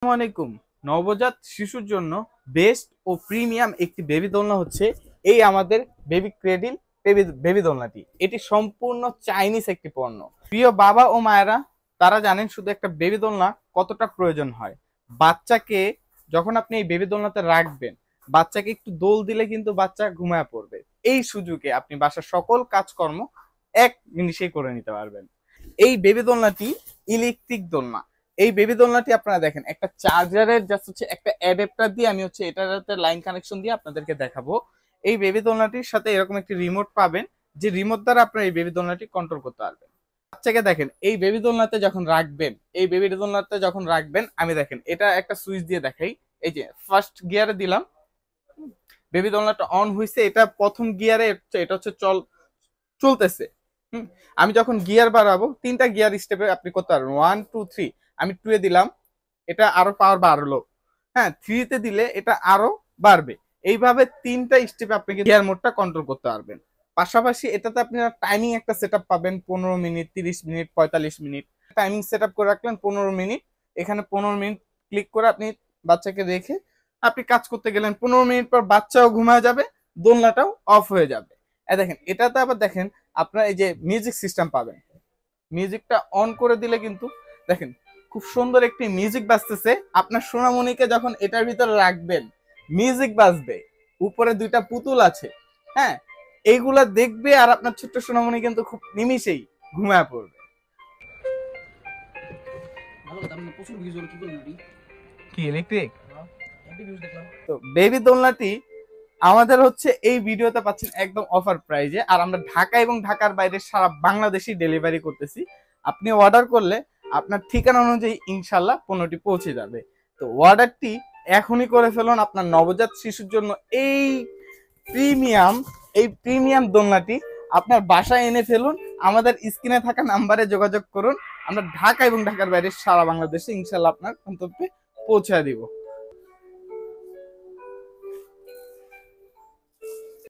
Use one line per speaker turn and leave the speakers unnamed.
আসসালামু আলাইকুম। নবজাত শিশুর জন্য বেস্ট ও প্রিমিয়াম একটি বেবি দোলনা হচ্ছে এই আমাদের বেবি ক্রেডিল বেবি দোলনাটি। এটি সম্পূর্ণ চাইনিজ একটি পণ্য। প্রিয় বাবা ও মায়েরা, তারা জানেন শুধু একটা বেবি দোলনা কতটা প্রয়োজন হয়। বাচ্চাকে যখন আপনি এই বেবি দোলনাতে রাখবেন, বাচ্চাকে একটু দোল দিলে কিন্তু বাচ্চা ঘুমায় পড়বে। এই সুযোগে আপনি বাসার সকল কাজকর্ম এক নিমিষেই করে নিতে পারবেন। এই বেবি দোলনাটি ইলেকট্রিক দোলনা। এই বেবি দোলনাটি আপনারা দেখেন, একটা চার্জারের জাস্ট হচ্ছে একটা অ্যাডাপ্টার দিয়ে আমি হচ্ছে এটাতে লাইন কানেকশন দিয়ে আপনাদেরকে দেখাবো। এই বেবি দোলনাটির সাথে এরকম একটি রিমোট পাবেন, যে রিমোট দ্বারা আপনারা এই বেবি দোলনাটি কন্ট্রোল করতে পারবেন। বাচ্চাকে দেখেন এই বেবি দোলনাতে যখন রাখবেন, আমি দেখেন এটা একটা সুইচ দিয়ে দেখাই। এই যে ফার্স্ট গিয়ারে দিলাম, বেবি দোলনাটা অন হয়েছে। এটা প্রথম গিয়ারে, এটা হচ্ছে চলতেছে। আমি যখন গিয়ার বাড়াবো, তিনটা গিয়ার স্টেপে আপনি করতে পারবেন, 1 2 3। আমি 2 এ দিলাম, এটা আরো পাওয়ার বাড়লো। হ্যাঁ, 3 তে দিলে এটা আরো বাড়বে। এইভাবে তিনটা স্টেপে আপনি গিয়ার মোডটা কন্ট্রোল করতে পারবেন। পাশাপাশি এটাতে আপনারা টাইমিং একটা সেটআপ পাবেন, 15 minute, 30 minute, 45 minute. Timing setup করে রাখলেন 15 মিনিট। এখানে 15 মিনিট ক্লিক করে আপনি বাচ্চাকে রেখে আপনি কাজ করতে গেলেন। 15 মিনিট পর বাচ্চাও ঘুমায় যাবে, দোলনাটাও অফ হয়ে যাবে। দেখেন এটাতে আবার দেখেন আপনার এই যে মিউজিক সিস্টেম পাবেন। মিউজিকটা অন করে দিলে কিন্তু দেখেন খুব সুন্দর একটি মিউজিক বাজতেছে। আপনার সোনামণিকে যখন এটার ভিতরে রাখবেন, মিউজিক বাজবে, উপরে দুইটা পুতুল আছে। হ্যাঁ, এইগুলা দেখবে আর আপনার ছোট্ট সোনামণি কিন্তু খুব নিমিষেই ঘুমায় পড়বে। কি ইলেকট্রিক তো বেবি দোলনাটি আমাদের হচ্ছে এই ভিডিওতে পাচ্ছেন একদম অফার প্রাইজে। আর আমরা ঢাকা এবং ঢাকার বাইরে সারা বাংলাদেশে ডেলিভারি করতেছি। আপনি অর্ডার করলে আপনার ঠিকানা অনুযায়ী ইনশাল্লাহ পণ্যটি পৌঁছে যাবে। তো অর্ডারটি এখনই করে ফেলুন আপনার নবজাত শিশুর জন্য। প্রিমিয়াম এই প্রিমিয়াম দোলনাটি আপনার বাসায় এনে ফেলুন। আমাদের স্ক্রিনে থাকা নাম্বারে যোগাযোগ করুন। আমরা ঢাকা এবং ঢাকার বাইরে সারা বাংলাদেশে ইনশাল্লাহ আপনার গন্তব্যে পৌঁছে দিব।